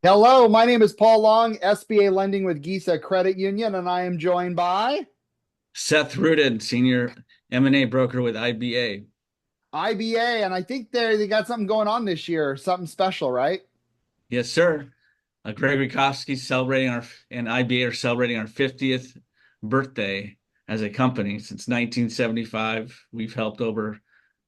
Hello, my name is Paul Long, SBA Lending with GESA Credit Union, and I am joined by Seth Rudin, senior M&A broker with IBA. IBA, and I think they got something going on this year, something special, right? Yes, sir. Gregory Kofsky celebrating and IBA are celebrating our 50th birthday as a company. Since 1975, we've helped over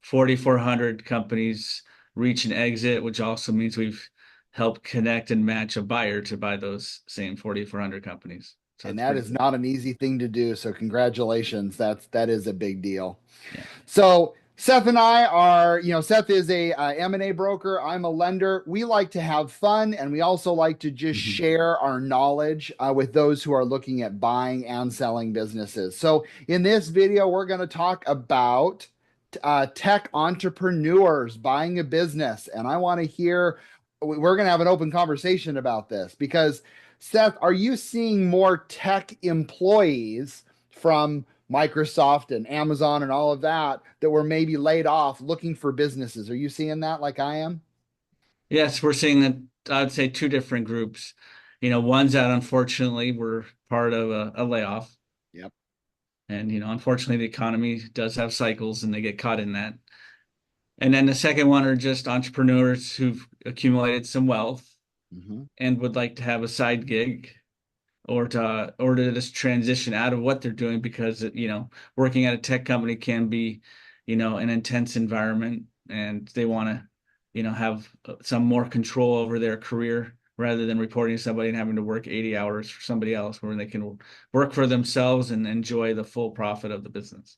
4,400 companies reach an exit, which also means we've helped connect and match a buyer to buy those same 4,400 companies. So And it's that pretty is good. not an easy thing to do. So congratulations. That is a big deal. Yeah. So Seth and I are, Seth is a M&A broker. I'm a lender. We like to have fun, and we also like to just Mhm. share our knowledge with those who are looking at buying and selling businesses. So in this video, we're going to talk about tech entrepreneurs buying a business, and I want to hear. We're going to have an open conversation about this because Seth, are you seeing more tech employees from Microsoft and Amazon and all of that were maybe laid off looking for businesses? Are you seeing that like I am? Yes, we're seeing that, I would say two different groups. Ones that unfortunately were part of a layoff. Yep. And, unfortunately, the economy does have cycles and they get caught in that. And then the second one are just entrepreneurs who've accumulated some wealth Hmm. and would like to have a side gig or to just transition out of what they're doing because, working at a tech company can be, an intense environment and they want to, have some more control over their career rather than reporting to somebody and having to work 80 hours for somebody else where they can work for themselves and enjoy the full profit of the business.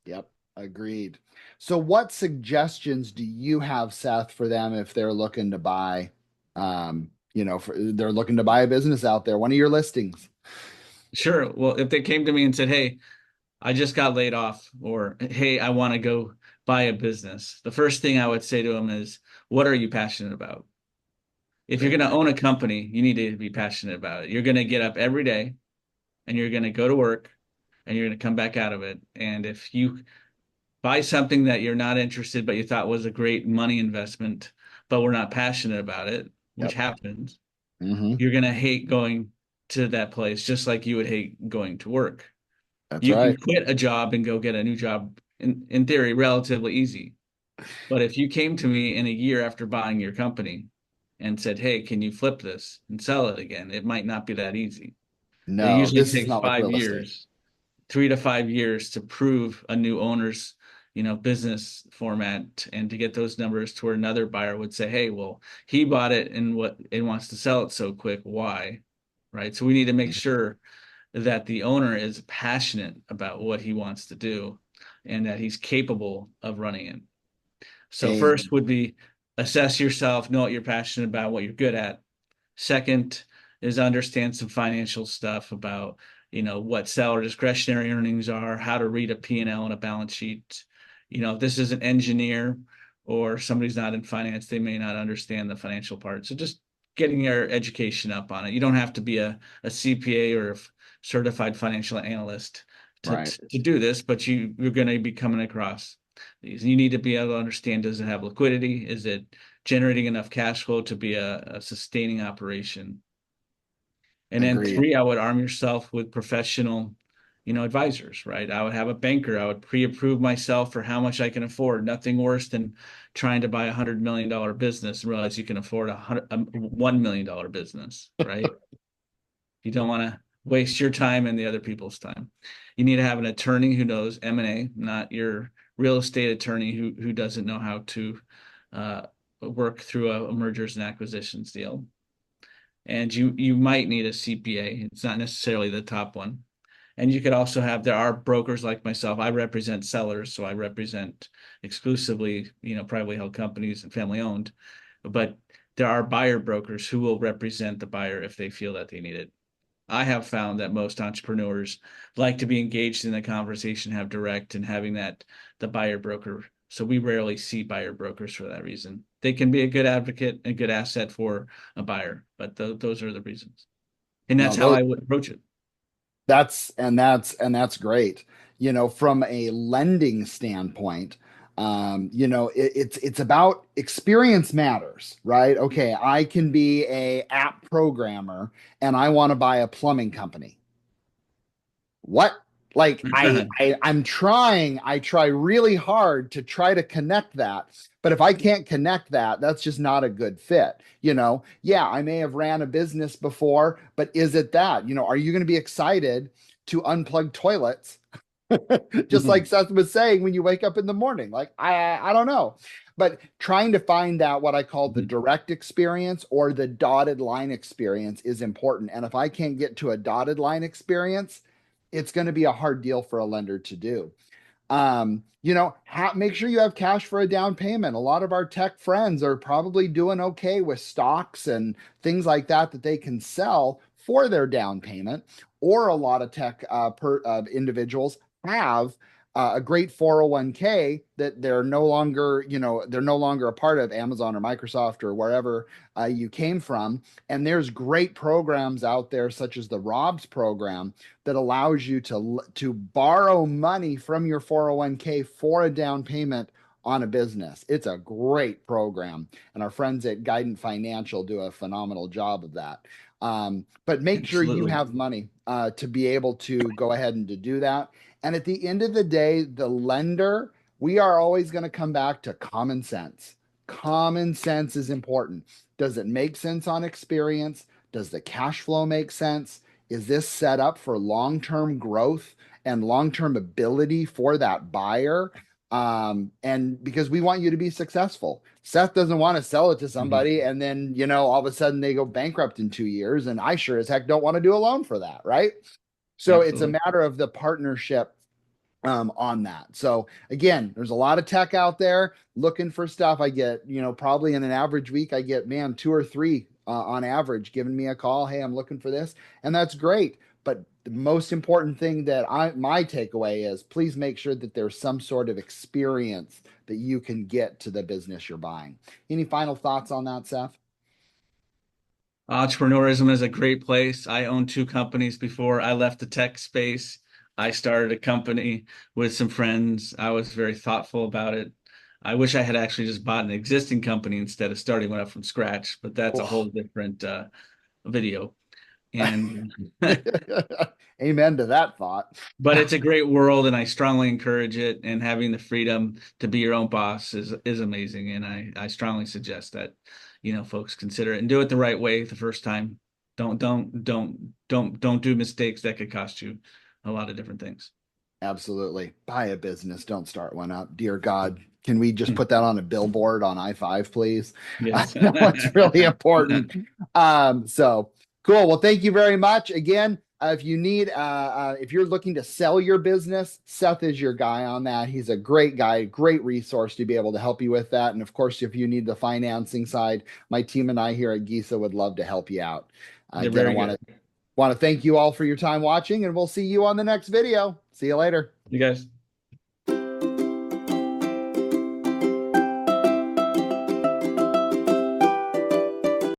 Yep. Agreed. So, what suggestions do you have, Seth, for them if they're looking to buy? They're looking to buy a business out there. One of your listings. Sure. Well, if they came to me and said, "Hey, I just got laid off," or "Hey, I want to go buy a business," the first thing I would say to them is, "What are you passionate about?" If you're Great going to point. own a company, you need to be passionate about it. You're going to get up every day and you're going to go to work and you're going to come back out of it. And if you buy something that you're not interested, but you thought was a great money investment, but we're not passionate about it, which Yep. happens, Hmm. you're going to hate going to that place just like you would hate going to work. That's You can right. quit a job and go get a new job in theory, relatively easy. But if you came to me in a year after buying your company and said, "Hey, can you flip this and sell it again?" It might not be that easy. It No, usually this is takes not like five real estate. years, 3 to 5 years to prove a new owner's, business format and to get those numbers to where another buyer would say, "Hey, well, he bought it and wants to sell it so quick. Why?" Right. So we need to make sure that the owner is passionate about what he wants to do and that he's capable of running it. So A first would be assess yourself, know what you're passionate about, what you're good at. Second is understand some financial stuff about, what seller discretionary earnings are, how to read a P&L and L and a balance sheet. If this is an engineer or somebody's not in finance, they may not understand the financial part. So just getting your education up on it. You don't have to be a CPA or a certified financial analyst to, right. to do this, but you're going to be coming across these. You need to be able to understand, does it have liquidity? Is it generating enough cash flow to be a sustaining operation? And then Agreed. three, I would arm yourself with professional, advisors, right? I would have a banker. I would pre-approve myself for how much I can afford. Nothing worse than trying to buy $100 million business and realize you can afford a $1 million business, right? You don't want to waste your time and the other people's time. You need to have an attorney who knows M&A, not your real estate attorney who doesn't know how to uh, work through a mergers and acquisitions deal. And you might need a CPA. It's not necessarily the top one. And you could also have, there are brokers like myself. I represent sellers, so I represent exclusively, privately held companies and family owned. But there are buyer brokers who will represent the buyer if they feel that they need it. I have found that most entrepreneurs like to be engaged in the conversation, have direct and having that the buyer broker. So we rarely see buyer brokers for that reason. They can be a good advocate and good asset for a buyer, but those are the reasons. And No, that's how those I would approach it. that's great. From a lending standpoint, It's about experience matters, right? Okay, I can be a app programmer and I want to buy a plumbing company. What? Like I try really hard to try to connect that. But if I can't connect that, that's just not a good fit. Yeah, I may have ran a business before, but is it that? Are you going to be excited to unplug toilets just like Seth was saying when you wake up in the morning? Like I don't know. But trying to find out what I call the direct experience or the dotted line experience is important. And if I can't get to a dotted line experience, it's going to be a hard deal for a lender to do. Make sure you have cash for a down payment. A lot of our tech friends are probably doing okay with stocks and things like that that they can sell for their down payment. Or a lot of tech individuals have a great 401k that they're no longer a part of Amazon or Microsoft or wherever you came from. And there's great programs out there, such as the Rob's program, that allows you to borrow money from your 401k for a down payment on a business. It's a great program, and our friends at Guidant Financial do a phenomenal job of that. But make sure you Absolutely. have money to be able to go ahead and to do that. And at the end of the day, the lender, we are always going to come back to common sense. Common sense is important. Does it make sense on experience? Does the cash flow make sense? Is this set up for long-term growth and long-term ability for that buyer? And because we want you to be successful. Seth doesn't want to sell it to Mhm. somebody and then, all of a sudden they go bankrupt in 2 years. And I sure as heck don't want to do a loan for that, right? So it's a Absolutely. matter of the partnership on that. So again, there's a lot of tech out there looking for stuff. I get, probably in an average week, I get, man, two or three on average giving me a call. Hey, I'm looking for this. And that's great. But the most important thing that my takeaway is please make sure that there's some sort of experience that you can get to the business you're buying. Any final thoughts on that, Seth? Entrepreneurism is a great place. I owned two companies before I left the tech space. I started a company with some friends. I was very thoughtful about it. I wish I had actually just bought an existing company instead of starting one up from scratch, but that's a whole Oh. different video. And Amen to that thought. but it's a great world, and I strongly encourage it. And having the freedom to be your own boss is amazing. And I strongly suggest that, folks consider it and do it the right way the first time. Don't do mistakes that could cost you a lot of different things. Absolutely. Buy a business. Don't start one up. Dear God, can we just put that on a billboard on I-5, please? I Yes. know it's really important. So cool. Well, thank you very much. Again, if you're looking to sell your business, Seth is your guy on that. He's a great guy, great resource to be able to help you with that. And of course, if you need the financing side, my team and I here at GESA would love to help you out. They're Again, I very want good. to thank you all for your time watching, and we'll see you on the next video. See you later. You guys.